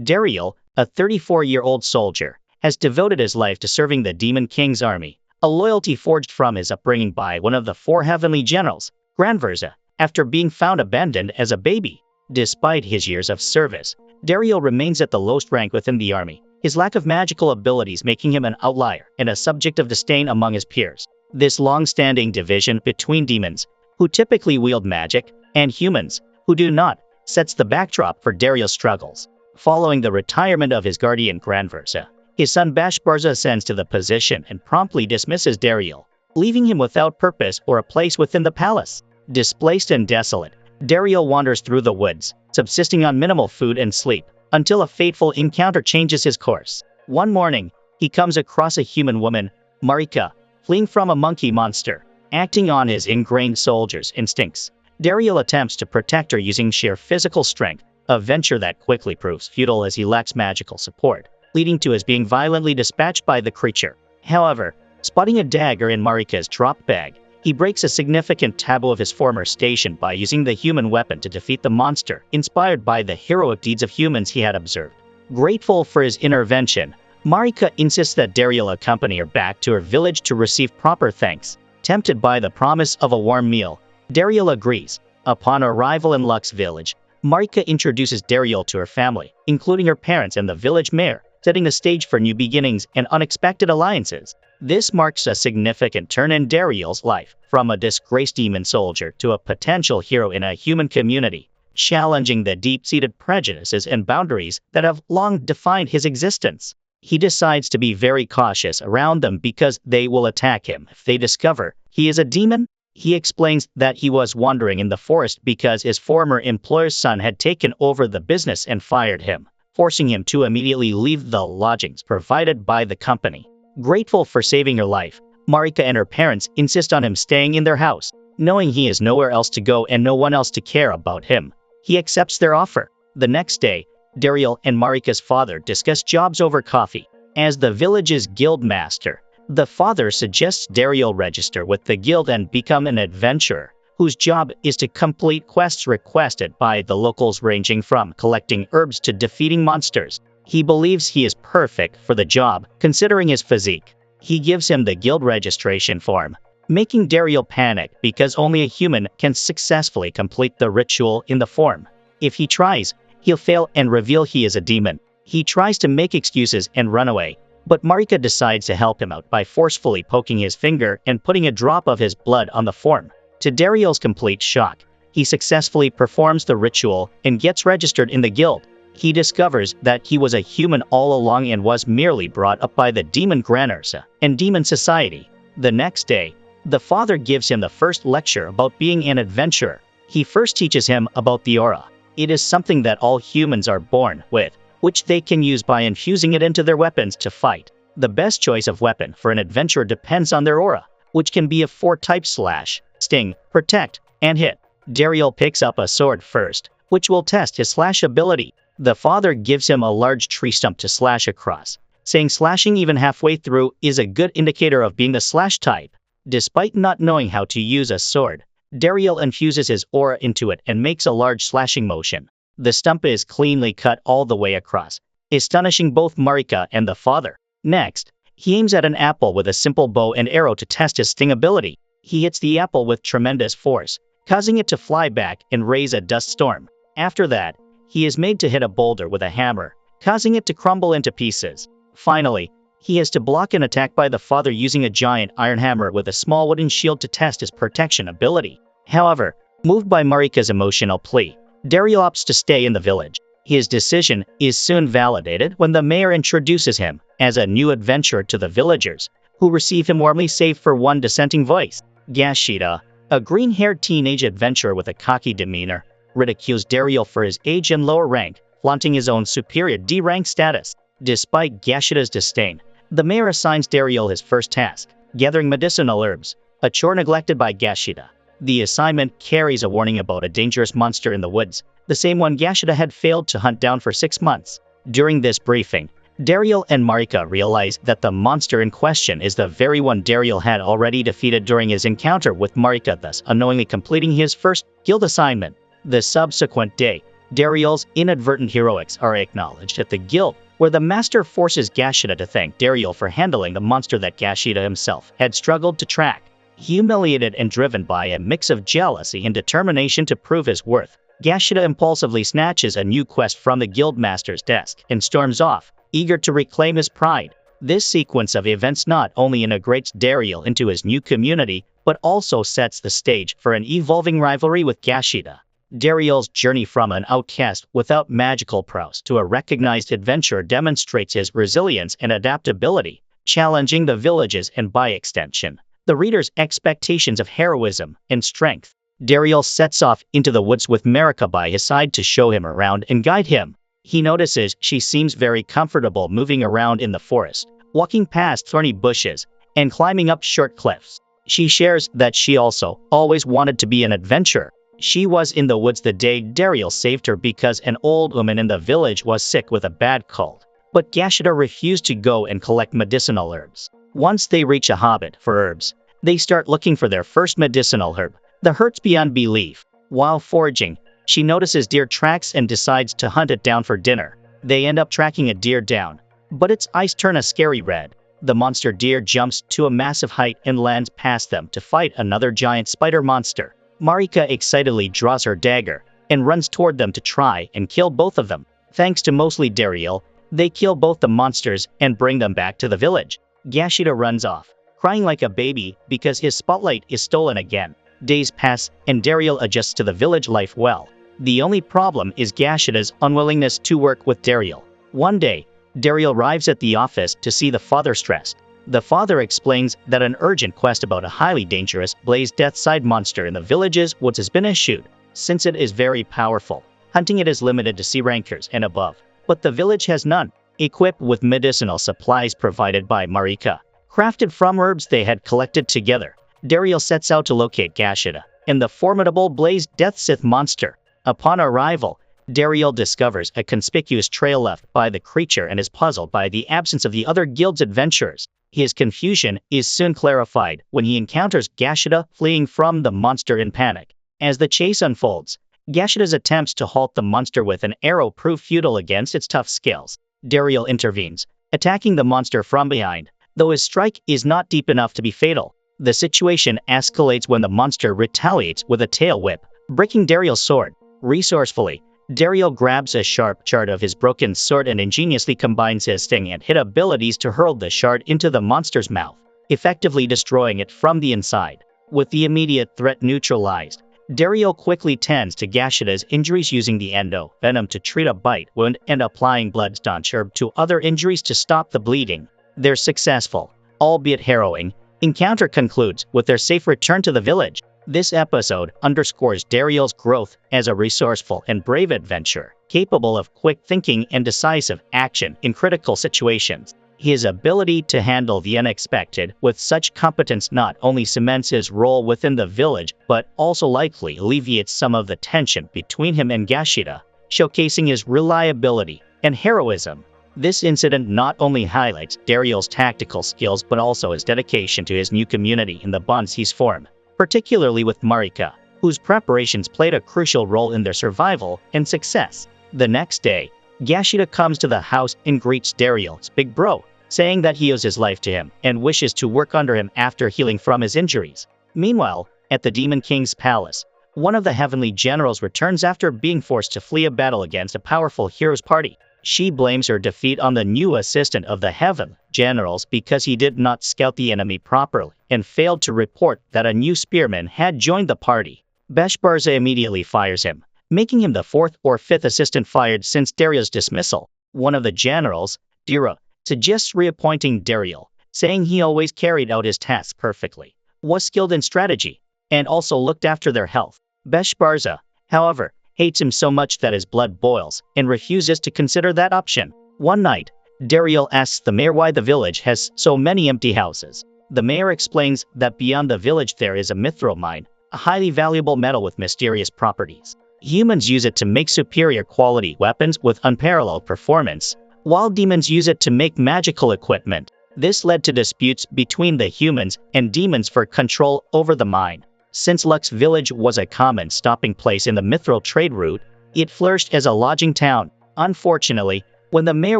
Dariel, a 34-year-old soldier, has devoted his life to serving the Demon King's army, a loyalty forged from his upbringing by one of the four heavenly generals, Granversa, after being found abandoned as a baby. Despite his years of service, Dariel remains at the lowest rank within the army, his lack of magical abilities making him an outlier and a subject of disdain among his peers. This long-standing division between demons, who typically wield magic, and humans, who do not, sets the backdrop for Dariel's struggles. Following the retirement of his guardian Granversa, his son Bashbarza ascends to the position and promptly dismisses Dariel, leaving him without purpose or a place within the palace. Displaced and desolate, Dariel wanders through the woods, subsisting on minimal food and sleep, until a fateful encounter changes his course. One morning, he comes across a human woman, Marika, fleeing from a monkey monster. Acting on his ingrained soldier's instincts, Dariel attempts to protect her using sheer physical strength, a venture that quickly proves futile as he lacks magical support, leading to his being violently dispatched by the creature. However, spotting a dagger in Marika's drop bag, he breaks a significant taboo of his former station by using the human weapon to defeat the monster, inspired by the heroic deeds of humans he had observed. Grateful for his intervention, Marika insists that Dariel accompany her back to her village to receive proper thanks. Tempted by the promise of a warm meal, Dariel agrees. Upon arrival in Lux's village, Marika introduces Dariel to her family, including her parents and the village mayor, setting the stage for new beginnings and unexpected alliances. This marks a significant turn in Dariel's life, from a disgraced demon soldier to a potential hero in a human community, challenging the deep-seated prejudices and boundaries that have long defined his existence. He decides to be very cautious around them because they will attack him if they discover he is a demon. He explains that he was wandering in the forest because his former employer's son had taken over the business and fired him, forcing him to immediately leave the lodgings provided by the company. Grateful for saving her life, Marika and her parents insist on him staying in their house. Knowing he has nowhere else to go and no one else to care about him, he accepts their offer. The next day, Dariel and Marika's father discuss jobs over coffee. As the village's guild master, the father suggests Dariel register with the guild and become an adventurer, whose job is to complete quests requested by the locals ranging from collecting herbs to defeating monsters. He believes he is perfect for the job, considering his physique. He gives him the guild registration form, making Dariel panic because only a human can successfully complete the ritual in the form. If he tries, he'll fail and reveal he is a demon. He tries to make excuses and run away, but Marika decides to help him out by forcefully poking his finger and putting a drop of his blood on the form. To Dariel's complete shock, he successfully performs the ritual and gets registered in the guild. He discovers that he was a human all along and was merely brought up by the demon Granversa and demon society. The next day, the father gives him the first lecture about being an adventurer. He first teaches him about the aura. It is something that all humans are born with, which they can use by infusing it into their weapons to fight. The best choice of weapon for an adventurer depends on their aura, which can be of 4 types: slash, sting, protect, and hit. Dariel picks up a sword first, which will test his slash ability. The father gives him a large tree stump to slash across, saying slashing even halfway through is a good indicator of being the slash type. Despite not knowing how to use a sword, Dariel infuses his aura into it and makes a large slashing motion. The stump is cleanly cut all the way across, astonishing both Marika and the father. Next, he aims at an apple with a simple bow and arrow to test his sting ability. He hits the apple with tremendous force, causing it to fly back and raise a dust storm. After that, he is made to hit a boulder with a hammer, causing it to crumble into pieces. Finally, he has to block an attack by the father using a giant iron hammer with a small wooden shield to test his protection ability. However, moved by Marika's emotional plea, Dariel opts to stay in the village. His decision is soon validated when the mayor introduces him as a new adventurer to the villagers, who receive him warmly save for one dissenting voice. Gashida, a green-haired teenage adventurer with a cocky demeanor, ridicules Dariel for his age and lower rank, flaunting his own superior D-rank status. Despite Gashida's disdain, the mayor assigns Dariel his first task, gathering medicinal herbs, a chore neglected by Gashida. The assignment carries a warning about a dangerous monster in the woods, the same one Gashida had failed to hunt down for 6 months. During this briefing, Dariel and Marika realize that the monster in question is the very one Dariel had already defeated during his encounter with Marika, thus unknowingly completing his first guild assignment. The subsequent day, Dariel's inadvertent heroics are acknowledged at the guild, where the master forces Gashida to thank Dariel for handling the monster that Gashida himself had struggled to track. Humiliated and driven by a mix of jealousy and determination to prove his worth, Gashida impulsively snatches a new quest from the guildmaster's desk and storms off, eager to reclaim his pride. This sequence of events not only integrates Dariel into his new community, but also sets the stage for an evolving rivalry with Gashida. Dariel's journey from an outcast without magical prowess to a recognized adventurer demonstrates his resilience and adaptability, challenging the villages and, by extension, the reader's expectations of heroism and strength. Dariel sets off into the woods with Marika by his side to show him around and guide him. He notices she seems very comfortable moving around in the forest, walking past thorny bushes and climbing up short cliffs. She shares that she also always wanted to be an adventurer. She was in the woods the day Dariel saved her because an old woman in the village was sick with a bad cold. But Gashida refused to go and collect medicinal herbs. Once they reach a hobbit for herbs, they start looking for their first medicinal herb. The hurts beyond belief. While foraging, she notices deer tracks and decides to hunt it down for dinner. They end up tracking a deer down, but its eyes turn a scary red. The monster deer jumps to a massive height and lands past them to fight another giant spider monster. Marika excitedly draws her dagger and runs toward them to try and kill both of them. Thanks to mostly Dariel, they kill both the monsters and bring them back to the village. Gashida runs off, crying like a baby because his spotlight is stolen again. Days pass and Dariel adjusts to the village life well. The only problem is Gashida's unwillingness to work with Dariel. One day, Dariel arrives at the office to see the father stressed. The father explains that an urgent quest about a highly dangerous Blaze Deathside monster in the village's woods has been issued. Since it is very powerful, hunting it is limited to C rankers and above, but the village has none. Equipped with medicinal supplies provided by Marika, crafted from herbs they had collected together, Dariel sets out to locate Gashida and the formidable Blaze Deathsith monster. Upon arrival, Dariel discovers a conspicuous trail left by the creature and is puzzled by the absence of the other guild's adventurers. His confusion is soon clarified when he encounters Gashida fleeing from the monster in panic. As the chase unfolds, Gashida's attempts to halt the monster with an arrow prove futile against its tough scales. Dariel intervenes, attacking the monster from behind, though his strike is not deep enough to be fatal. The situation escalates when the monster retaliates with a tail whip, breaking Dariel's sword. Resourcefully, Dariel grabs a sharp shard of his broken sword and ingeniously combines his sting and hit abilities to hurl the shard into the monster's mouth, effectively destroying it from the inside. With the immediate threat neutralized, Dariel quickly tends to Gashida's injuries using the endo venom to treat a bite wound and applying blood staunch herb to other injuries to stop the bleeding. Their successful, albeit harrowing, encounter concludes with their safe return to the village. This episode underscores Dariel's growth as a resourceful and brave adventurer, capable of quick thinking and decisive action in critical situations. His ability to handle the unexpected with such competence not only cements his role within the village, but also likely alleviates some of the tension between him and Gashida, showcasing his reliability and heroism. This incident not only highlights Dariel's tactical skills but also his dedication to his new community and the bonds he's formed, particularly with Marika, whose preparations played a crucial role in their survival and success. The next day, Gashida comes to the house and greets Dariel's big bro, saying that he owes his life to him and wishes to work under him after healing from his injuries. Meanwhile, at the Demon King's palace, one of the heavenly generals returns after being forced to flee a battle against a powerful hero's party. She blames her defeat on the new assistant of the heaven generals because he did not scout the enemy properly and failed to report that a new spearman had joined the party. Beshbarza immediately fires him, making him the fourth or fifth assistant fired since Dariel's dismissal. One of the generals, Dira, suggests reappointing Dariel, saying he always carried out his tasks perfectly, was skilled in strategy, and also looked after their health. Beshbarza, however, hates him so much that his blood boils and refuses to consider that option. One night, Dariel asks the mayor why the village has so many empty houses. The mayor explains that beyond the village there is a mithril mine, a highly valuable metal with mysterious properties. Humans use it to make superior quality weapons with unparalleled performance, while demons use it to make magical equipment. This led to disputes between the humans and demons for control over the mine. Since Lux Village was a common stopping place in the mithril trade route, It flourished as a lodging town. Unfortunately, when the mayor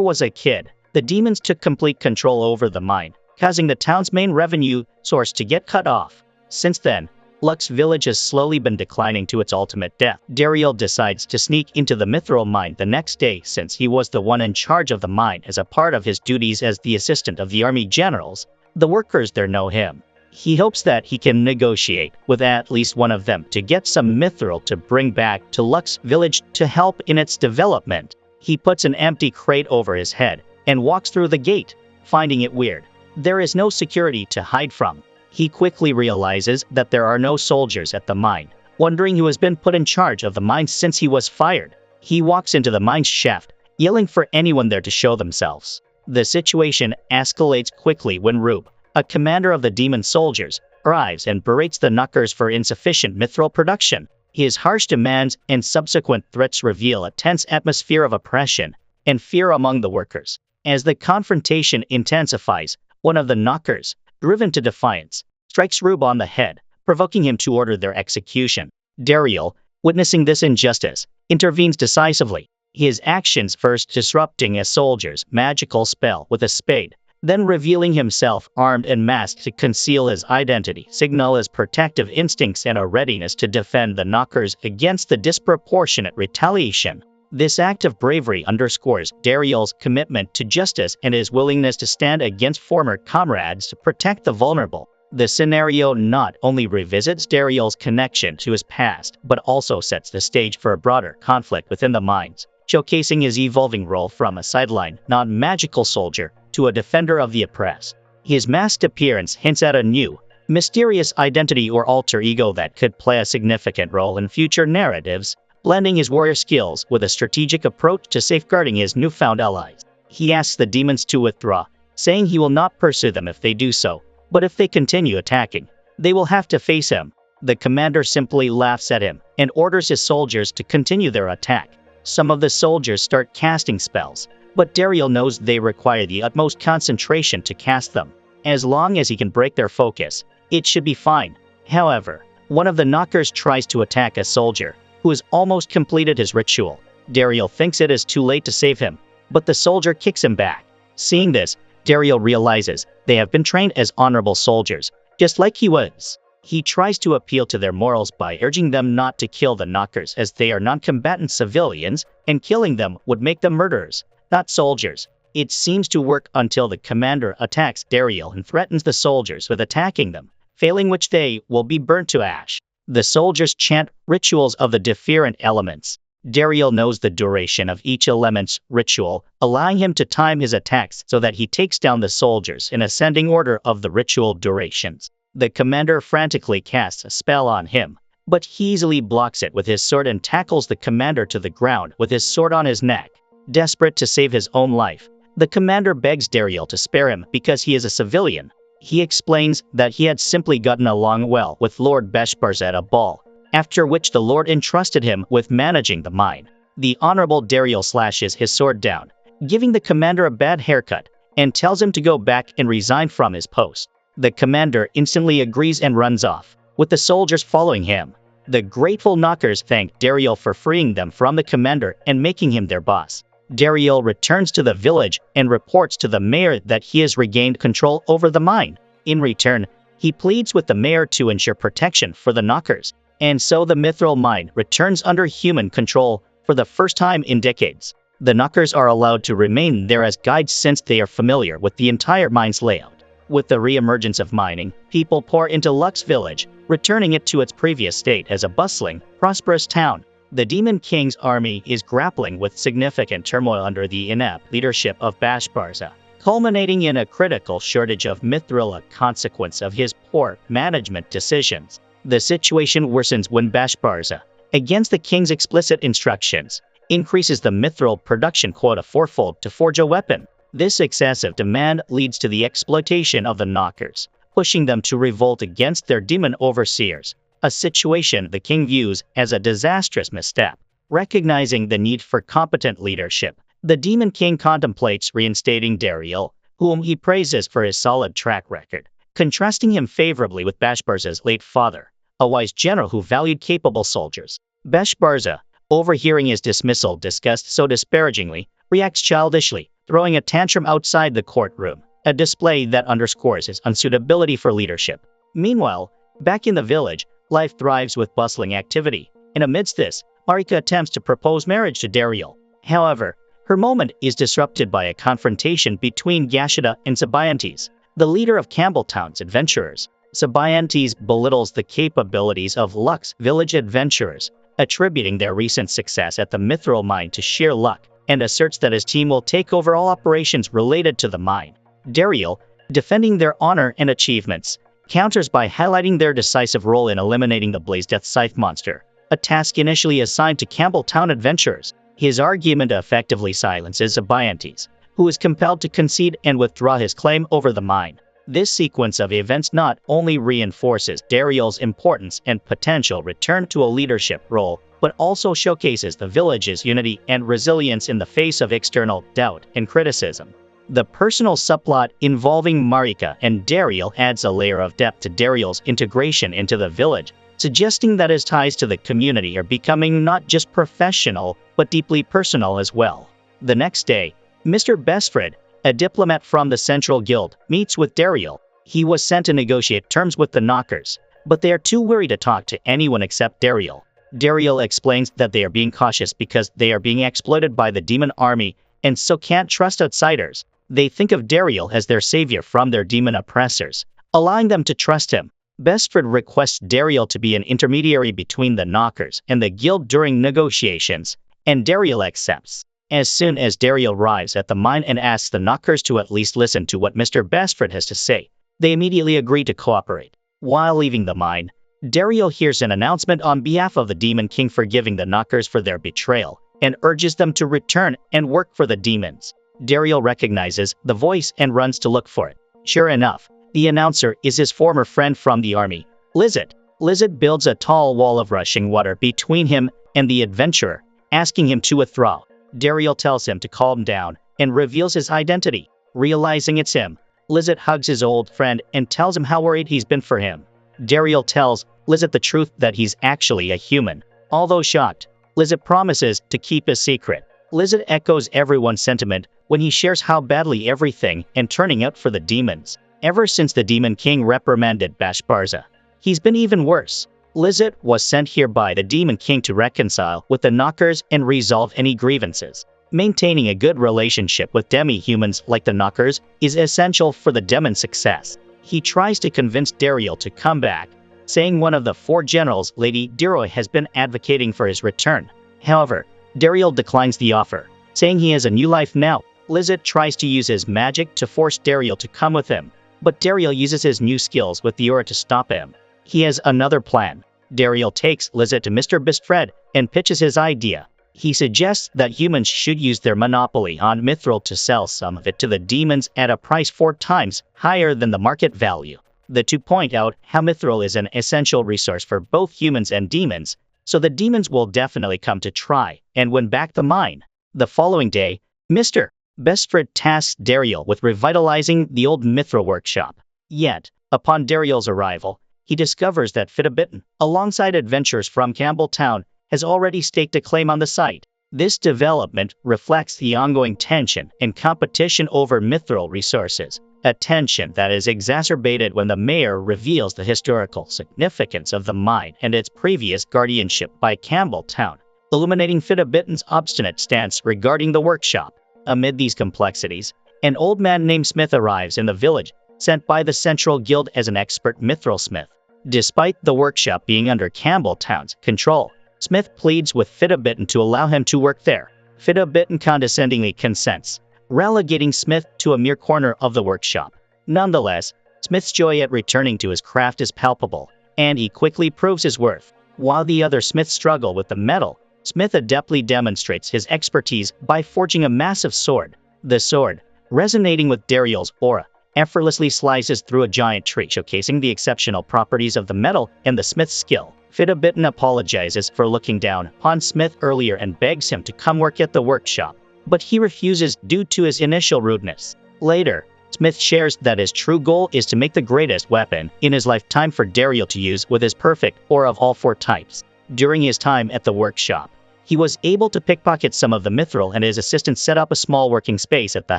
was a kid, the demons took complete control over the mine, causing the town's main revenue source to get cut off. Since then, Lux Village has slowly been declining to its ultimate death. Dariel decides to sneak into the mithril mine the next day since he was the one in charge of the mine as a part of his duties as the assistant of the army generals. The workers there know him. He hopes that he can negotiate with at least one of them to get some mithril to bring back to Lux Village to help in its development. He puts an empty crate over his head and walks through the gate, finding it weird. There is no security to hide from. He quickly realizes that there are no soldiers at the mine, wondering who has been put in charge of the mine since he was fired. He walks into the mine shaft, yelling for anyone there to show themselves. The situation escalates quickly when Rube, a commander of the demon soldiers, arrives and berates the knockers for insufficient mithril production. His harsh demands and subsequent threats reveal a tense atmosphere of oppression and fear among the workers. As the confrontation intensifies, one of the knockers, driven to defiance, strikes Rube on the head, provoking him to order their execution. Dariel, witnessing this injustice, intervenes decisively, his actions first disrupting a soldier's magical spell with a spade, then revealing himself armed and masked to conceal his identity, signal his protective instincts and a readiness to defend the knockers against the disproportionate retaliation. This act of bravery underscores Dariel's commitment to justice and his willingness to stand against former comrades to protect the vulnerable. The scenario not only revisits Dariel's connection to his past, but also sets the stage for a broader conflict within the mines, showcasing his evolving role from a sideline, non-magical soldier to a defender of the oppressed. His masked appearance hints at a new, mysterious identity or alter ego that could play a significant role in future narratives, blending his warrior skills with a strategic approach to safeguarding his newfound allies. He asks the demons to withdraw, saying he will not pursue them if they do so, but if they continue attacking, they will have to face him. The commander simply laughs at him and orders his soldiers to continue their attack. Some of the soldiers start casting spells, but Dariel knows they require the utmost concentration to cast them. As long as he can break their focus, it should be fine. However, one of the knockers tries to attack a soldier who has almost completed his ritual. Dariel thinks it is too late to save him, but the soldier kicks him back. Seeing this, Dariel realizes they have been trained as honorable soldiers, just like he was. He tries to appeal to their morals by urging them not to kill the knockers as they are non-combatant civilians, and killing them would make them murderers, not soldiers. It seems to work until the commander attacks Dariel and threatens the soldiers with attacking them, failing which they will be burnt to ash. The soldiers chant rituals of the different elements. Dariel knows the duration of each element's ritual, allowing him to time his attacks so that he takes down the soldiers in ascending order of the ritual durations. The commander frantically casts a spell on him, but he easily blocks it with his sword and tackles the commander to the ground with his sword on his neck. Desperate to save his own life, the commander begs Dariel to spare him because he is a civilian. He explains that he had simply gotten along well with Lord Beshbarz at a ball, after which the Lord entrusted him with managing the mine. The Honorable Dariel slashes his sword down, giving the commander a bad haircut, and tells him to go back and resign from his post. The commander instantly agrees and runs off, with the soldiers following him. The grateful knockers thank Dariel for freeing them from the commander and making him their boss. Dariel returns to the village and reports to the mayor that he has regained control over the mine. In return, he pleads with the mayor to ensure protection for the knockers, and so the mithril mine returns under human control for the first time in decades. The knockers are allowed to remain there as guides since they are familiar with the entire mine's layout. With the re-emergence of mining, people pour into Lux Village, returning it to its previous state as a bustling, prosperous town. The Demon King's army is grappling with significant turmoil under the inept leadership of Beshbarz, culminating in a critical shortage of mithril, a consequence of his poor management decisions. The situation worsens when Beshbarz, against the king's explicit instructions, increases the mithril production quota fourfold to forge a weapon. This excessive demand leads to the exploitation of the knockers, pushing them to revolt against their demon overseers, a situation the king views as a disastrous misstep. Recognizing the need for competent leadership, the Demon King contemplates reinstating Dariel, whom he praises for his solid track record, contrasting him favorably with Beshbarz's late father, a wise general who valued capable soldiers. Beshbarz, overhearing his dismissal discussed so disparagingly, reacts childishly, throwing a tantrum outside the courtroom, a display that underscores his unsuitability for leadership. Meanwhile, back in the village, life thrives with bustling activity, and amidst this, Marika attempts to propose marriage to Daryl. However, her moment is disrupted by a confrontation between Yashida and Sabayantes, the leader of Campbelltown's adventurers. Sabayantes belittles the capabilities of Luck's village adventurers, attributing their recent success at the mithril mine to sheer luck, and asserts that his team will take over all operations related to the mine. Daryl, defending their honor and achievements, counters by highlighting their decisive role in eliminating the Blaze Death Scythe monster, a task initially assigned to Campbelltown adventurers. His argument effectively silences Sabayantes, who is compelled to concede and withdraw his claim over the mine. This sequence of events not only reinforces Daryl's importance and potential return to a leadership role, but also showcases the village's unity and resilience in the face of external doubt and criticism. The personal subplot involving Marika and Daryl adds a layer of depth to Daryl's integration into the village, suggesting that his ties to the community are becoming not just professional, but deeply personal as well. The next day, Mr. Bestfred, a diplomat from the Central Guild, meets with Daryl. He was sent to negotiate terms with the Knockers, but they are too weary to talk to anyone except Daryl. Daryl explains that they are being cautious because they are being exploited by the demon army and so can't trust outsiders. They think of Daryl as their savior from their demon oppressors, allowing them to trust him. Bestfred requests Daryl to be an intermediary between the Knockers and the guild during negotiations, and Daryl accepts. As soon as Daryl arrives at the mine and asks the Knockers to at least listen to what Mr. Bestfred has to say, they immediately agree to cooperate. While leaving the mine, Daryl hears an announcement on behalf of the Demon King forgiving the Knockers for their betrayal, and urges them to return and work for the demons. Daryl recognizes the voice and runs to look for it. Sure enough, the announcer is his former friend from the army, Lizard. Lizard builds a tall wall of rushing water between him and the adventurer, asking him to withdraw. Daryl tells him to calm down and reveals his identity. Realizing it's him, Lizard hugs his old friend and tells him how worried he's been for him. Daryl tells Lizard the truth that he's actually a human. Although shocked, Lizard promises to keep his secret. Lizard echoes everyone's sentiment when he shares how badly everything and turning out for the demons. Ever since the Demon King reprimanded Bashbarza, he's been even worse. Lizard was sent here by the Demon King to reconcile with the Knockers and resolve any grievances. Maintaining a good relationship with demi-humans like the Knockers is essential for the demon's success. He tries to convince Daryl to come back, saying one of the 4 generals, Lady Deroy, has been advocating for his return. However, Daryl declines the offer, saying he has a new life now. Lizard tries to use his magic to force Daryl to come with him, but Daryl uses his new skills with the aura to stop him. He has another plan. Daryl takes Lizard to Mr. Bestfred and pitches his idea. He suggests that humans should use their monopoly on mithril to sell some of it to the demons at a price 4 times higher than the market value. The two point out how mithril is an essential resource for both humans and demons, so the demons will definitely come to try and win back the mine. The following day, Mr. Bestfred tasks Daryl with revitalizing the old mithril workshop. Yet, upon Daryl's arrival, he discovers that Fidabitten, alongside adventurers from Campbelltown, has already staked a claim on the site. This development reflects the ongoing tension and competition over mithril resources, a tension that is exacerbated when the mayor reveals the historical significance of the mine and its previous guardianship by Campbelltown, illuminating Fidabitten's obstinate stance regarding the workshop. Amid these complexities, an old man named Smith arrives in the village, sent by the Central Guild as an expert mithril smith. Despite the workshop being under Campbelltown's control, Smith pleads with Fidabitten to allow him to work there. Fidabitten condescendingly consents, relegating Smith to a mere corner of the workshop. Nonetheless, Smith's joy at returning to his craft is palpable, and he quickly proves his worth. While the other Smiths struggle with the metal, Smith adeptly demonstrates his expertise by forging a massive sword. The sword, resonating with Daryl's aura, effortlessly slices through a giant tree, showcasing the exceptional properties of the metal and the smith's skill. Fidabitten apologizes for looking down upon Smith earlier and begs him to come work at the workshop, but he refuses due to his initial rudeness. Later, Smith shares that his true goal is to make the greatest weapon in his lifetime for Daryl to use with his perfect aura of all 4 types. During his time at the workshop, He was able to pickpocket some of the mithril, and his assistant set up a small working space at the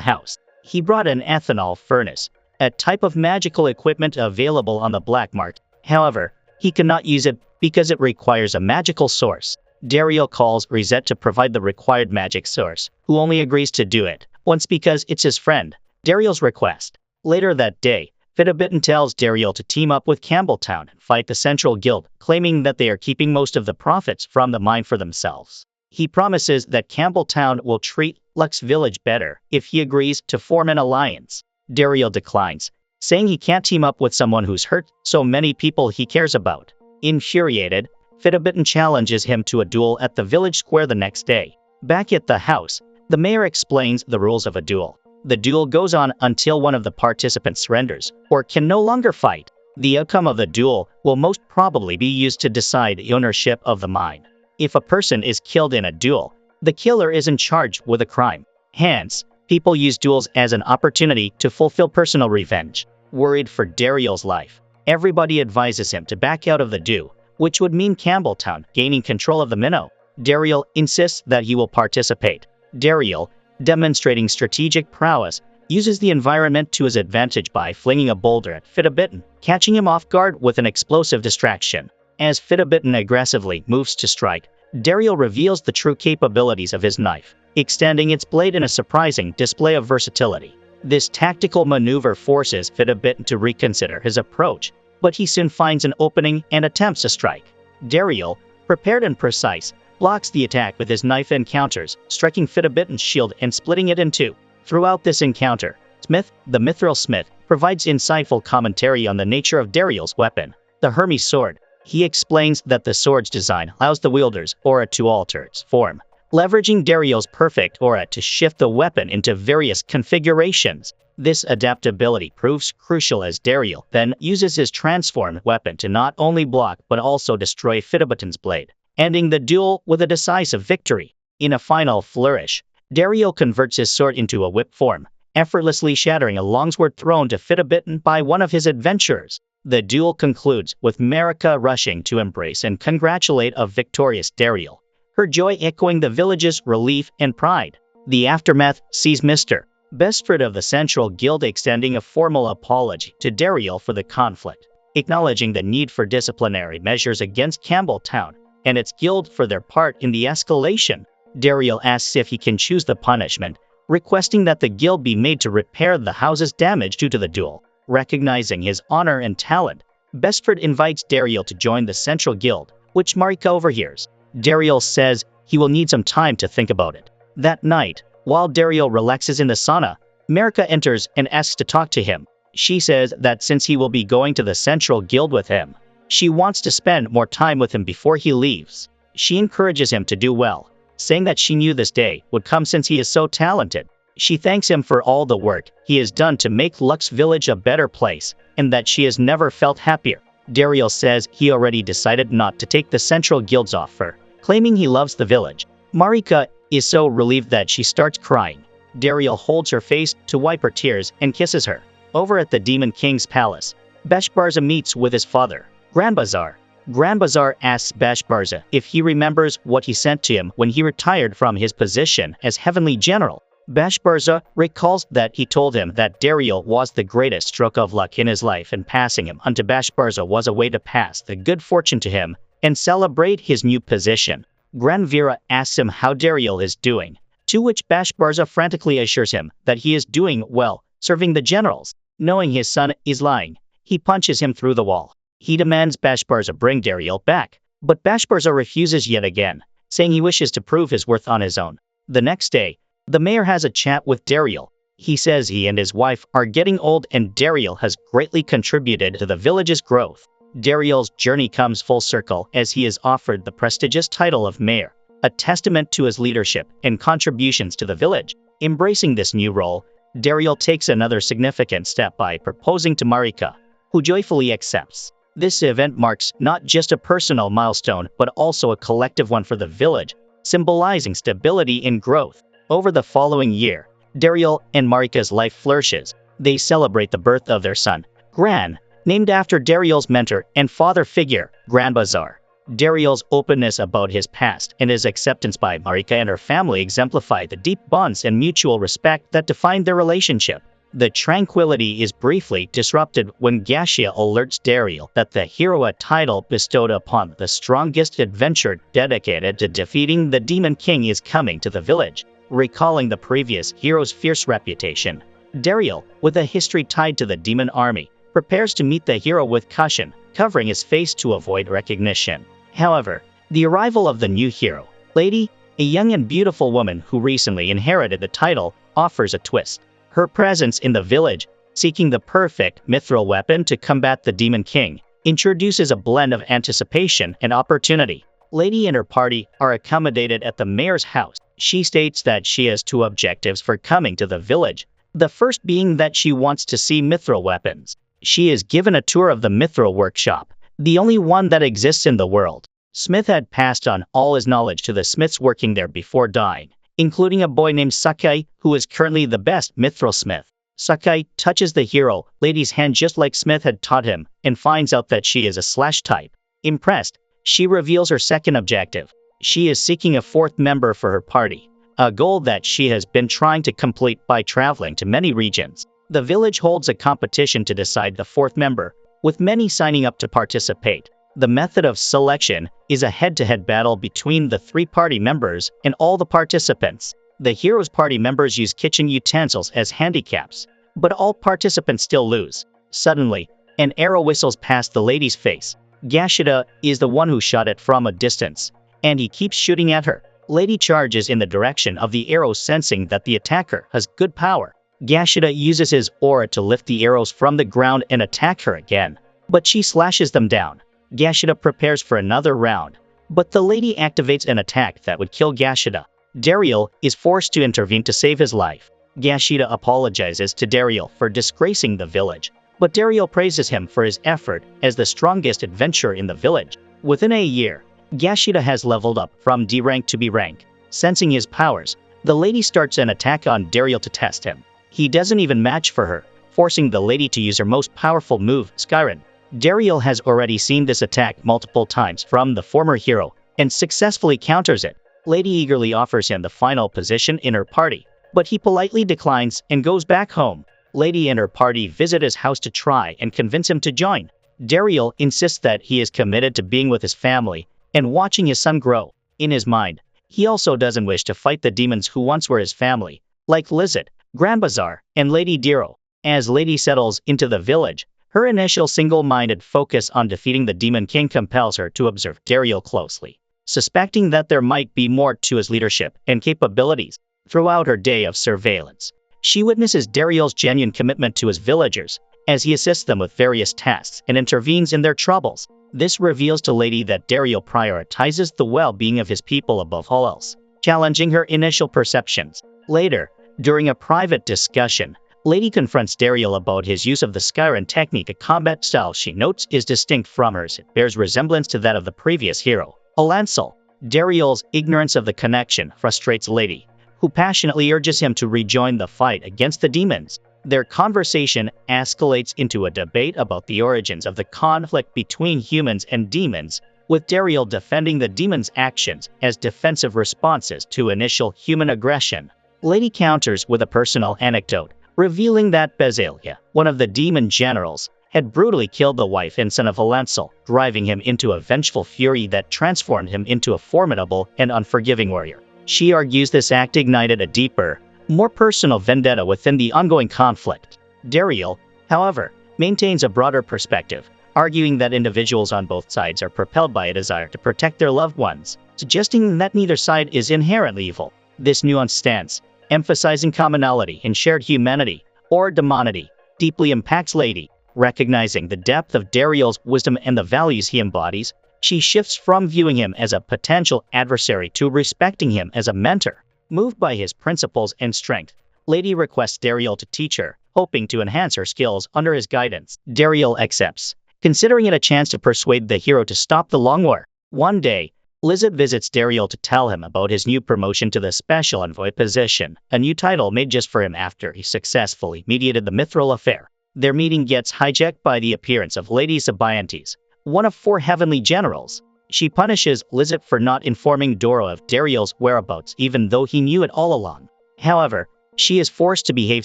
house. He brought an ethanol furnace, a type of magical equipment available on the black market. However, he cannot use it because it requires a magical source. Daryl calls Reset to provide the required magic source, who only agrees to do it once because it's his friend. Daryl's request. Later that day, Fitabitten tells Daryl to team up with Campbelltown and fight the Central Guild, claiming that they are keeping most of the profits from the mine for themselves. He promises that Campbelltown will treat Lux Village better if he agrees to form an alliance. Daryl declines, saying he can't team up with someone who's hurt so many people he cares about. Infuriated, Fitabitten challenges him to a duel at the village square the next day. Back at the house, the mayor explains the rules of a duel. The duel goes on until one of the participants surrenders or can no longer fight. The outcome of the duel will most probably be used to decide the ownership of the mine. If a person is killed in a duel, the killer is in charge with a crime. Hence, people use duels as an opportunity to fulfill personal revenge. Worried for Daryl's life, everybody advises him to back out of the duel, which would mean Campbelltown gaining control of the minnow. Daryl insists that he will participate. Daryl, demonstrating strategic prowess, uses the environment to his advantage by flinging a boulder at Fitabitten, catching him off guard with an explosive distraction. As Fitabitten aggressively moves to strike, Daryl reveals the true capabilities of his knife, extending its blade in a surprising display of versatility. This tactical maneuver forces Fitabitten to reconsider his approach, but he soon finds an opening and attempts to strike. Daryl, prepared and precise, blocks the attack with his knife and counters, striking Fitabitten's shield and splitting it in two. Throughout this encounter, Smith, the Mithril Smith, provides insightful commentary on the nature of Daryl's weapon, the Hermes sword. He explains that the sword's design allows the wielder's aura to alter its form, leveraging Daryl's perfect aura to shift the weapon into various configurations. This adaptability proves crucial as Daryl then uses his transformed weapon to not only block but also destroy Fitabitten's blade, ending the duel with a decisive victory. In a final flourish, Daryl converts his sword into a whip form, effortlessly shattering a longsword thrown to Fitabitten by one of his adventurers. The duel concludes with Marika rushing to embrace and congratulate a victorious Daryl, her joy echoing the village's relief and pride. The aftermath sees Mr. Bestford of the Central Guild extending a formal apology to Daryl for the conflict, acknowledging the need for disciplinary measures against Campbelltown and its guild for their part in the escalation. Daryl asks if he can choose the punishment, requesting that the guild be made to repair the house's damage due to the duel. Recognizing his honor and talent, Bestford invites Daryl to join the Central Guild, which Marika overhears. Daryl says he will need some time to think about it. That night, while Daryl relaxes in the sauna, Marika enters and asks to talk to him. She says that since he will be going to the Central Guild with him, she wants to spend more time with him before he leaves. She encourages him to do well, saying that she knew this day would come since he is so talented. She thanks him for all the work he has done to make Lux Village a better place, and that she has never felt happier. Daryl says he already decided not to take the Central Guild's offer, claiming he loves the village. Marika is so relieved that she starts crying. Daryl holds her face to wipe her tears and kisses her. Over at the Demon King's palace, Beshbarza meets with his father, Granbazar. Granbazar asks Beshbarza if he remembers what he sent to him when he retired from his position as Heavenly General. Beshbarza recalls that he told him that Daryl was the greatest stroke of luck in his life, and passing him on to Beshbarza was a way to pass the good fortune to him and celebrate his new position. Granvira asks him how Daryl is doing, to which Beshbarza frantically assures him that he is doing well, serving the generals. Knowing his son is lying, he punches him through the wall. He demands Beshbarza bring Daryl back, but Beshbarza refuses yet again, saying he wishes to prove his worth on his own. The next day, the mayor has a chat with Daryl. He says he and his wife are getting old and Daryl has greatly contributed to the village's growth. Daryl's journey comes full circle as he is offered the prestigious title of mayor, a testament to his leadership and contributions to the village. Embracing this new role, Daryl takes another significant step by proposing to Marika, who joyfully accepts. This event marks not just a personal milestone but also a collective one for the village, symbolizing stability and growth. Over the following year, Daryl and Marika's life flourishes. They celebrate the birth of their son, Gran, named after Daryl's mentor and father figure, Granbazar. Dariel's openness about his past and his acceptance by Marika and her family exemplify the deep bonds and mutual respect that define their relationship. The tranquility is briefly disrupted when Gashia alerts Dariel that the hero title bestowed upon the strongest adventurer dedicated to defeating the Demon King is coming to the village. Recalling the previous hero's fierce reputation, Dariel, with a history tied to the demon army, prepares to meet the hero with caution, covering his face to avoid recognition. However, the arrival of the new hero, Lady, a young and beautiful woman who recently inherited the title, offers a twist. Her presence in the village, seeking the perfect mithril weapon to combat the Demon King, introduces a blend of anticipation and opportunity. Lady and her party are accommodated at the mayor's house. She states that she has two objectives for coming to the village, the first being that she wants to see mithril weapons. She is given a tour of the mithril workshop, the only one that exists in the world. Smith had passed on all his knowledge to the smiths working there before dying, including a boy named Sakai, who is currently the best mithril smith. Sakai touches the hero, Lady's hand just like Smith had taught him, and finds out that she is a slash type. Impressed, she reveals her second objective. She is seeking a fourth member for her party, a goal that she has been trying to complete by traveling to many regions. The village holds a competition to decide the fourth member, with many signing up to participate. The method of selection is a head-to-head battle between the three party members and all the participants. The hero's party members use kitchen utensils as handicaps, but all participants still lose. Suddenly, an arrow whistles past the lady's face. Gashida is the one who shot it from a distance, and he keeps shooting at her. Lady charges in the direction of the arrow, sensing that the attacker has good power. Gashida uses his aura to lift the arrows from the ground and attack her again, but she slashes them down. Gashida prepares for another round, but the lady activates an attack that would kill Gashida. Dariel is forced to intervene to save his life. Gashida apologizes to Dariel for disgracing the village, but Dariel praises him for his effort as the strongest adventurer in the village. Within a year, Gashida has leveled up from D rank to B rank. Sensing his powers, the lady starts an attack on Dariel to test him. He doesn't even match for her, forcing the lady to use her most powerful move, Skyrim. Dariel has already seen this attack multiple times from the former hero, and successfully counters it. Lady eagerly offers him the final position in her party, but he politely declines and goes back home. Lady and her party visit his house to try and convince him to join. Dariel insists that he is committed to being with his family and watching his son grow. In his mind, he also doesn't wish to fight the demons who once were his family, like Lizard, Grandbazaar, and Lady Diro. As Lady settles into the village, her initial single-minded focus on defeating the Demon King compels her to observe Dariel closely, suspecting that there might be more to his leadership and capabilities. Throughout her day of surveillance, she witnesses Dariel's genuine commitment to his villagers, as he assists them with various tasks and intervenes in their troubles. This reveals to Lady that Dariel prioritizes the well-being of his people above all else, challenging her initial perceptions. Later, during a private discussion, Lady confronts Dariel about his use of the Skyrim technique, a combat style she notes is distinct from hers. It bears resemblance to that of the previous hero, Alancel. Dariel's ignorance of the connection frustrates Lady, who passionately urges him to rejoin the fight against the demons. Their conversation escalates into a debate about the origins of the conflict between humans and demons, with Dariel defending the demons' actions as defensive responses to initial human aggression. Lady counters with a personal anecdote, revealing that Bazelia, one of the demon generals, had brutally killed the wife and son of Alancel, driving him into a vengeful fury that transformed him into a formidable and unforgiving warrior. She argues this act ignited a deeper, more personal vendetta within the ongoing conflict. Dariel, however, maintains a broader perspective, arguing that individuals on both sides are propelled by a desire to protect their loved ones, suggesting that neither side is inherently evil. This nuanced stance, emphasizing commonality and shared humanity, or demonity, deeply impacts Lady. Recognizing the depth of Dariel's wisdom and the values he embodies, she shifts from viewing him as a potential adversary to respecting him as a mentor. Moved by his principles and strength, Lady requests Dariel to teach her, hoping to enhance her skills under his guidance. Dariel accepts, considering it a chance to persuade the hero to stop the long war. One day, Lizard visits Dariel to tell him about his new promotion to the Special Envoy position, a new title made just for him after he successfully mediated the Mithril affair. Their meeting gets hijacked by the appearance of Lady Sabayantes, one of 4 heavenly generals. She punishes Lizette for not informing Doro of Dariel's whereabouts even though he knew it all along. However, she is forced to behave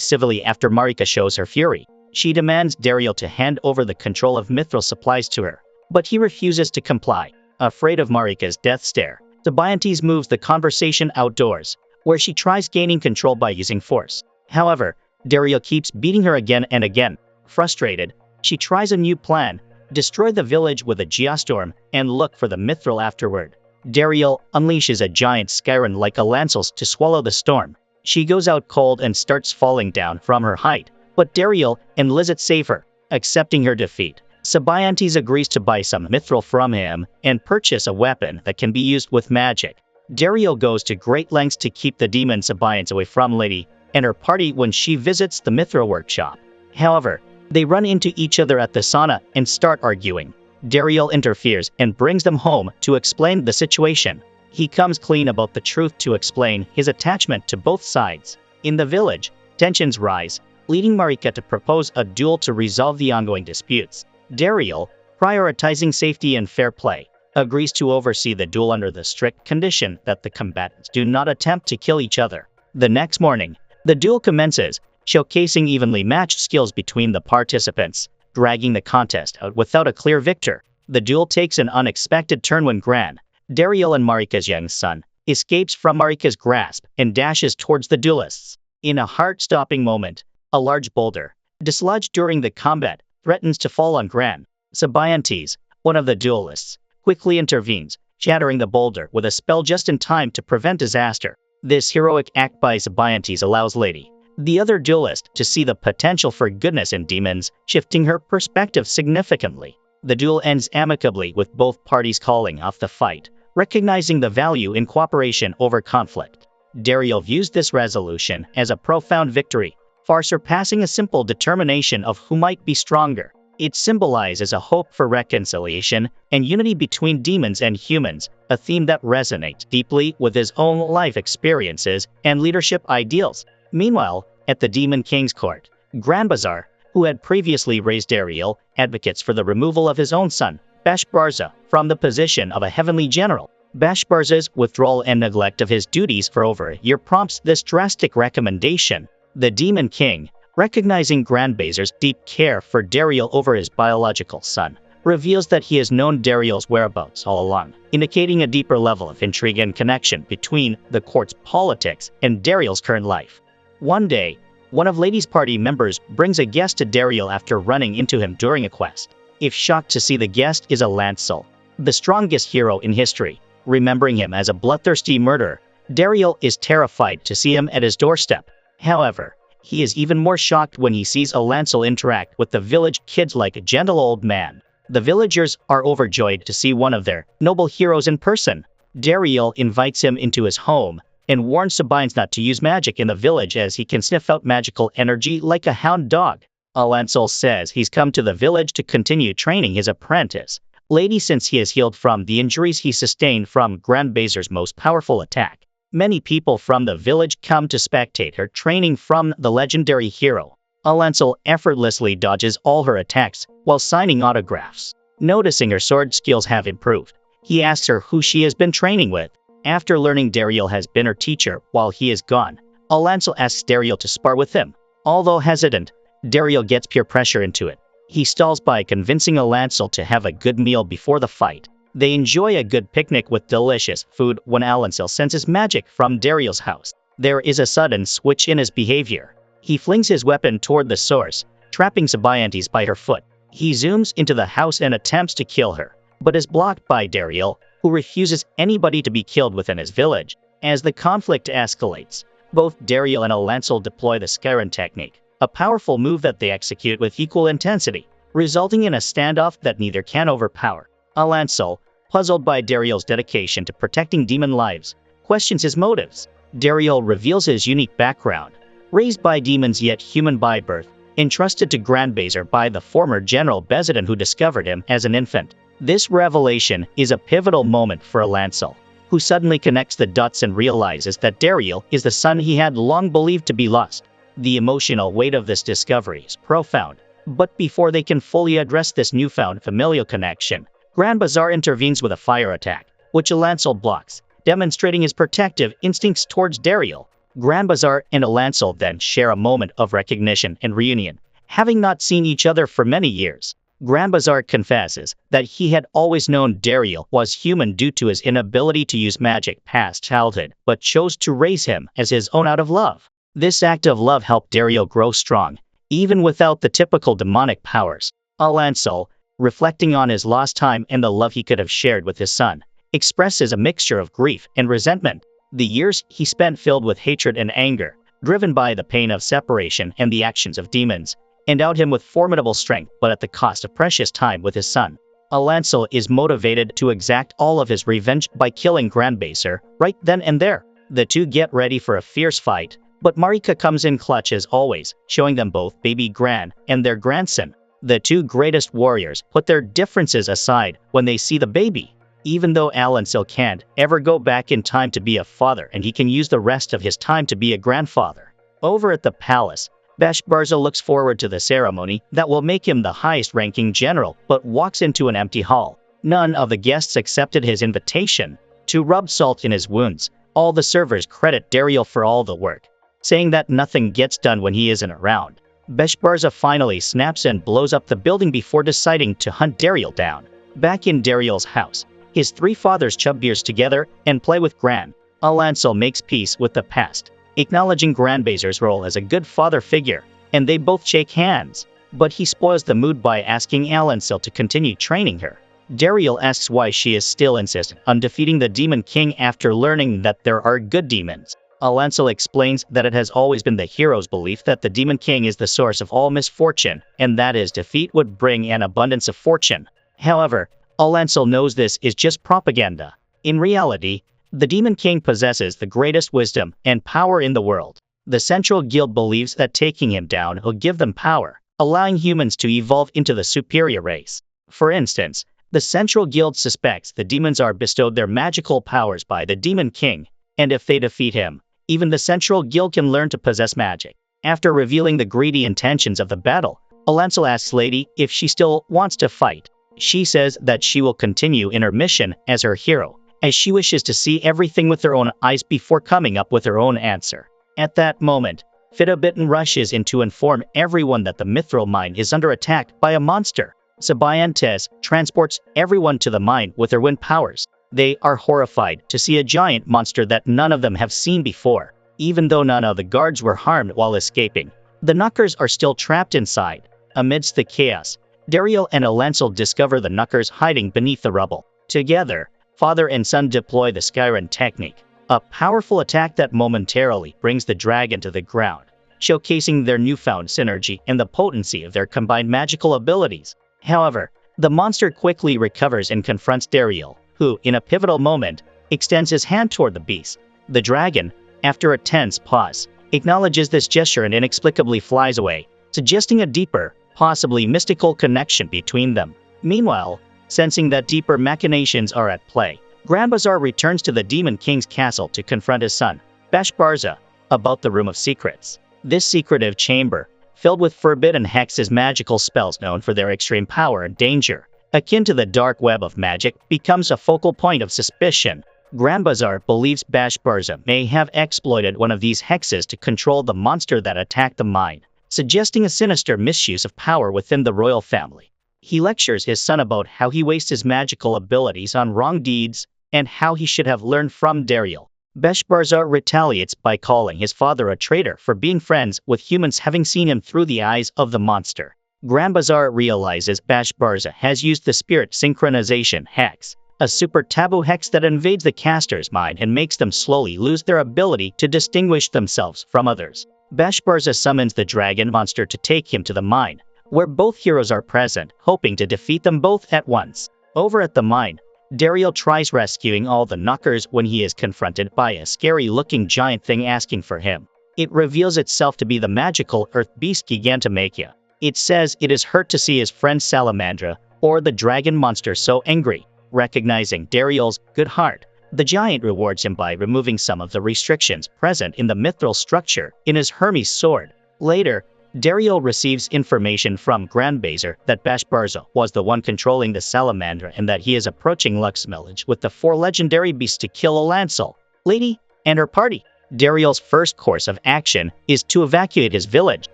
civilly after Marika shows her fury. She demands Dariel to hand over the control of mithril supplies to her, but he refuses to comply. Afraid of Marika's death stare, Sabayantes moves the conversation outdoors, where she tries gaining control by using force. However, Dariel keeps beating her again and again. Frustrated, she tries a new plan: destroy the village with a geostorm and look for the mithril afterward. Dariel unleashes a giant Skyren like a Lancels to swallow the storm. She goes out cold and starts falling down from her height, but Dariel and Lizette save her. Accepting her defeat, Sabayantes agrees to buy some mithril from him and purchase a weapon that can be used with magic. Dariel goes to great lengths to keep the demon Sabayantes away from Lady and her party when she visits the mithril workshop. However, they run into each other at the sauna and start arguing. Dariel interferes and brings them home to explain the situation. He comes clean about the truth to explain his attachment to both sides. In the village, tensions rise, leading Marika to propose a duel to resolve the ongoing disputes. Dariel, prioritizing safety and fair play, agrees to oversee the duel under the strict condition that the combatants do not attempt to kill each other. The next morning, the duel commences, showcasing evenly matched skills between the participants, dragging the contest out without a clear victor. The duel takes an unexpected turn when Gran, Dariel and Marika's young son, escapes from Marika's grasp and dashes towards the duelists. In a heart-stopping moment, a large boulder, dislodged during the combat, threatens to fall on Gran. Sabayantes, one of the duelists, quickly intervenes, shattering the boulder with a spell just in time to prevent disaster. This heroic act by Sabayantes allows Lady, the other duelist, to see the potential for goodness in demons, shifting her perspective significantly. The duel ends amicably with both parties calling off the fight, recognizing the value in cooperation over conflict. Dariel views this resolution as a profound victory, far surpassing a simple determination of who might be stronger. It symbolizes a hope for reconciliation and unity between demons and humans, a theme that resonates deeply with his own life experiences and leadership ideals. Meanwhile, at the Demon King's court, Granbazar, who had previously raised Dariel, advocates for the removal of his own son, Bashbarza, from the position of a heavenly general. Bashbarza's withdrawal and neglect of his duties for over a year prompts this drastic recommendation. The Demon King, recognizing Granbazar's deep care for Dariel over his biological son, reveals that he has known Dariel's whereabouts all along, indicating a deeper level of intrigue and connection between the court's politics and Dariel's current life. One day, one of Lady's party members brings a guest to Dariel after running into him during a quest. If shocked to see the guest is a Lancel, the strongest hero in history, remembering him as a bloodthirsty murderer, Dariel is terrified to see him at his doorstep. However, he is even more shocked when he sees a Lancel interact with the village kids like a gentle old man. The villagers are overjoyed to see one of their noble heroes in person. Dariel invites him into his home and warns Sabayantes not to use magic in the village as he can sniff out magical energy like a hound dog. Lancel says he's come to the village to continue training his apprentice, Lady, since he has healed from the injuries he sustained from Granbazar's most powerful attack. Many people from the village come to spectate her training from the legendary hero. Lancel effortlessly dodges all her attacks while signing autographs. Noticing her sword skills have improved, he asks her who she has been training with. After learning Dariel has been her teacher while he is gone, Lancel asks Dariel to spar with him. Although hesitant, Dariel gets peer pressure into it. He stalls by convincing Lancel to have a good meal before the fight. They enjoy a good picnic with delicious food when Lancel senses magic from Dariel's house. There is a sudden switch in his behavior. He flings his weapon toward the source, trapping Sabayantes by her foot. He zooms into the house and attempts to kill her, but is blocked by Dariel, who refuses anybody to be killed within his village. As the conflict escalates, both Dariel and Lancel deploy the Skyren technique, a powerful move that they execute with equal intensity, resulting in a standoff that neither can overpower. Lancel, puzzled by Dariel's dedication to protecting demon lives, questions his motives. Dariel reveals his unique background: raised by demons yet human by birth, entrusted to Granbazar by the former General Bezidon who discovered him as an infant. This revelation is a pivotal moment for Lancel, who suddenly connects the dots and realizes that Dariel is the son he had long believed to be lost. The emotional weight of this discovery is profound, but before they can fully address this newfound familial connection, Grand Bazaar intervenes with a fire attack, which Alancel blocks, demonstrating his protective instincts towards Dariel. Grand Bazaar and Alancel then share a moment of recognition and reunion, having not seen each other for many years. Grand Bazaar confesses that he had always known Dariel was human due to his inability to use magic past childhood, but chose to raise him as his own out of love. This act of love helped Dariel grow strong, even without the typical demonic powers. Alancel, reflecting on his lost time and the love he could have shared with his son, expresses a mixture of grief and resentment. The years he spent filled with hatred and anger, driven by the pain of separation and the actions of demons, endowed him with formidable strength but at the cost of precious time with his son. Alancel is motivated to exact all of his revenge by killing Grand Bazaar right then and there. The two get ready for a fierce fight, but Marika comes in clutch as always, showing them both baby Gran and their grandson. The two greatest warriors put their differences aside when they see the baby. Even though Alancel can't ever go back in time to be a father, and he can use the rest of his time to be a grandfather. Over at the palace, Bashbarza looks forward to the ceremony that will make him the highest-ranking general, but walks into an empty hall. None of the guests accepted his invitation. To rub salt in his wounds, all the servers credit Dariel for all the work, saying that nothing gets done when he isn't around. Bashbarza finally snaps and blows up the building before deciding to hunt Dariel down. Back in Dariel's house, his three fathers chub beers together and play with Gran. Alancel makes peace with the past, acknowledging Grand Bazaar's role as a good father figure, and they both shake hands. But he spoils the mood by asking Alancel to continue training her. Dariel asks why she is still insistent on defeating the Demon King after learning that there are good demons. Alancel explains that it has always been the hero's belief that the Demon King is the source of all misfortune, and that his defeat would bring an abundance of fortune. However, Alancel knows this is just propaganda. In reality, the Demon King possesses the greatest wisdom and power in the world. The Central Guild believes that taking him down will give them power, allowing humans to evolve into the superior race. For instance, the Central Guild suspects the demons are bestowed their magical powers by the Demon King, and if they defeat him, even the Central Guild can learn to possess magic. After revealing the greedy intentions of the battle, Alancel asks Lady if she still wants to fight. She says that she will continue in her mission as her hero, as she wishes to see everything with her own eyes before coming up with her own answer. At that moment, Fidabitten rushes in to inform everyone that the Mithril mine is under attack by a monster. Sabayantes transports everyone to the mine with her wind powers. They are horrified to see a giant monster that none of them have seen before. Even though none of the guards were harmed while escaping, the Knockers are still trapped inside. Amidst the chaos, Dariel and Alancel discover the Knockers hiding beneath the rubble. Together, father and son deploy the Skyren technique, a powerful attack that momentarily brings the dragon to the ground, showcasing their newfound synergy and the potency of their combined magical abilities. However, the monster quickly recovers and confronts Dariel, who, in a pivotal moment, extends his hand toward the beast. The dragon, after a tense pause, acknowledges this gesture and inexplicably flies away, suggesting a deeper, possibly mystical connection between them. Meanwhile, sensing that deeper machinations are at play, Grand Bazaar returns to the Demon King's castle to confront his son, Bashbarza, about the Room of Secrets. This secretive chamber, filled with forbidden hexes, magical spells known for their extreme power and danger, akin to the dark web of magic, becomes a focal point of suspicion. Grand Bazaar believes Bashbarza may have exploited one of these hexes to control the monster that attacked the mine, suggesting a sinister misuse of power within the royal family. He lectures his son about how he wastes his magical abilities on wrong deeds, and how he should have learned from Dariel. Bashbarza retaliates by calling his father a traitor for being friends with humans, having seen him through the eyes of the monster. Grand Bazaar realizes Bashbarza has used the spirit synchronization hex, a super taboo hex that invades the caster's mind and makes them slowly lose their ability to distinguish themselves from others. Bashbarza summons the dragon monster to take him to the mine, where both heroes are present, hoping to defeat them both at once. Over at the mine, Dariel tries rescuing all the Knockers when he is confronted by a scary-looking giant thing asking for him. It reveals itself to be the magical earth beast Gigantomachia. It says it is hurt to see his friend Salamandra, or the dragon monster, so angry. Recognizing Dariel's good heart, the giant rewards him by removing some of the restrictions present in the mithril structure in his Hermes sword. Later, Dariel receives information from Grandbazer that Bashbarza was the one controlling the Salamandra and that he is approaching Lux Village with the 4 legendary beasts to kill Alansal, Lady, and her party. Dariel's first course of action is to evacuate his village.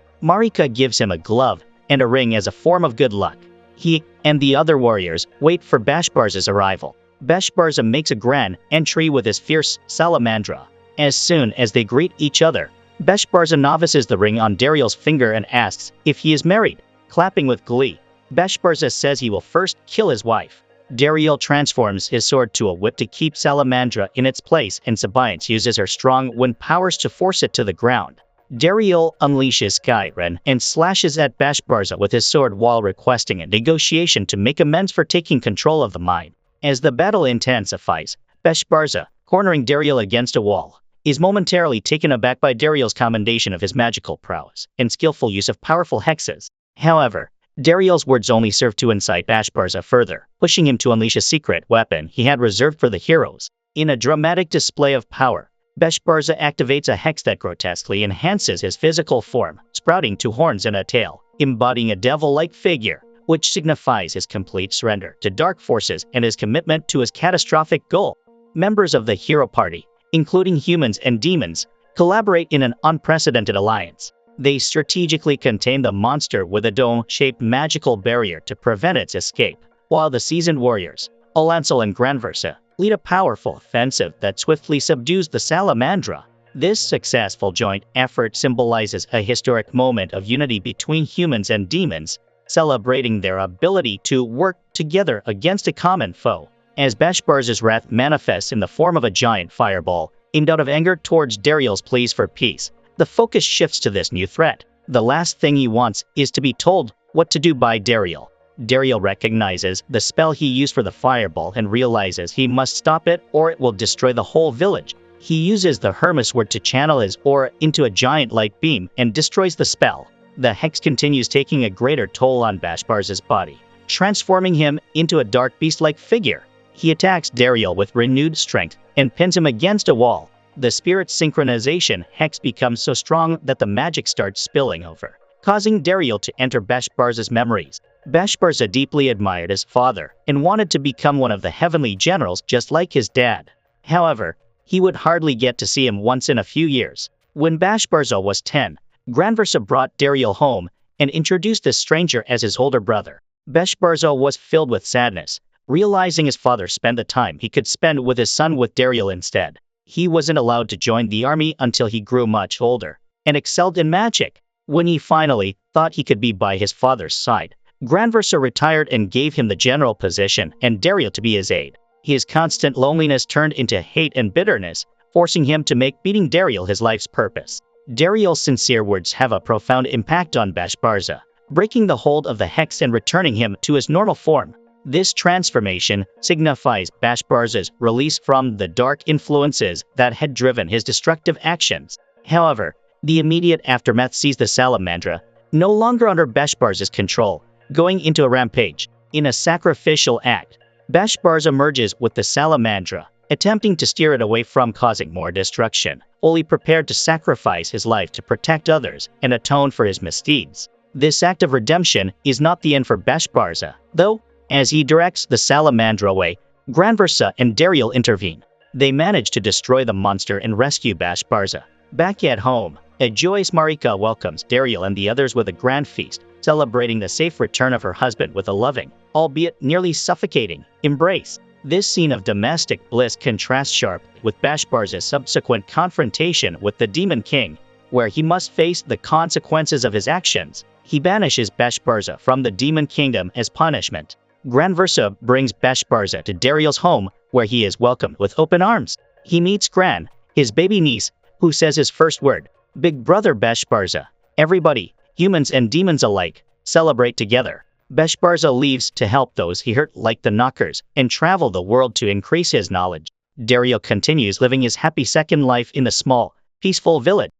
Marika gives him a glove and a ring as a form of good luck. He and the other warriors wait for Bashbarza's arrival. Bashbarza makes a grand entry with his fierce Salamandra. As soon as they greet each other, Bashbarza novices the ring on Dariel's finger and asks if he is married. Clapping with glee, Bashbarza says he will first kill his wife. Dariel transforms his sword to a whip to keep Salamandra in its place, and Sabiance uses her strong wind powers to force it to the ground. Dariel unleashes Skyren and slashes at Bashbarza with his sword while requesting a negotiation to make amends for taking control of the mine. As the battle intensifies, Bashbarza, cornering Dariel against a wall, is momentarily taken aback by Dariel's commendation of his magical prowess and skillful use of powerful hexes. However, Dariel's words only serve to incite Bashbarza further, pushing him to unleash a secret weapon he had reserved for the heroes. In a dramatic display of power, Bashbarza activates a hex that grotesquely enhances his physical form, sprouting 2 horns and a tail, embodying a devil-like figure, which signifies his complete surrender to dark forces and his commitment to his catastrophic goal. Members of the hero party, including humans and demons, collaborate in an unprecedented alliance. They strategically contain the monster with a dome-shaped magical barrier to prevent its escape, while the seasoned warriors, Alansal and Grandversa, lead a powerful offensive that swiftly subdues the Salamandra. This successful joint effort symbolizes a historic moment of unity between humans and demons, celebrating their ability to work together against a common foe. As Bashbarza's wrath manifests in the form of a giant fireball, aimed out of anger towards Dariel's pleas for peace, the focus shifts to this new threat. The last thing he wants is to be told what to do by Dariel. Dariel recognizes the spell he used for the fireball and realizes he must stop it or it will destroy the whole village. He uses the Hermes word to channel his aura into a giant light beam and destroys the spell. The hex continues taking a greater toll on Bashbarza's body, transforming him into a dark beast-like figure. He attacks Dariel with renewed strength and pins him against a wall. The spirit synchronization hex becomes so strong that the magic starts spilling over, causing Dariel to enter Bashbarza's memories. Bashbarza deeply admired his father and wanted to become one of the heavenly generals just like his dad. However, he would hardly get to see him once in a few years. When Bashbarza was 10, Grandversa brought Dariel home and introduced this stranger as his older brother. Bashbarza was filled with sadness, realizing his father spent the time he could spend with his son with Dariel instead. He wasn't allowed to join the army until he grew much older and excelled in magic. When he finally thought he could be by his father's side, Grandversa retired and gave him the general position and Dariel to be his aide. His constant loneliness turned into hate and bitterness, forcing him to make beating Dariel his life's purpose. Dariel's sincere words have a profound impact on Bashbarza, breaking the hold of the hex and returning him to his normal form. This transformation signifies Bashbarza's release from the dark influences that had driven his destructive actions. However, the immediate aftermath sees the Salamandra, no longer under Bashbarza's control, going into a rampage. In a sacrificial act, Bashbarza merges with the Salamandra, attempting to steer it away from causing more destruction, fully prepared to sacrifice his life to protect others and atone for his misdeeds. This act of redemption is not the end for Bashbarza, though. As he directs the Salamandra away, Grandversa and Dariel intervene. They manage to destroy the monster and rescue Bashbarza. Back at home, a joyous Marika welcomes Dariel and the others with a grand feast, celebrating the safe return of her husband with a loving, albeit nearly suffocating, embrace. This scene of domestic bliss contrasts sharply with Bashbarza's subsequent confrontation with the Demon King, where he must face the consequences of his actions. He banishes Bashbarza from the Demon Kingdom as punishment. Grandversa brings Bashbarza to Dariel's home, where he is welcomed with open arms. He meets Gran, his baby niece, who says his first word, "Big brother Bashbarza." Everybody, humans and demons alike, celebrate together. Bashbarza leaves to help those he hurt like the Knockers and travel the world to increase his knowledge. Dariel continues living his happy second life in the small, peaceful village.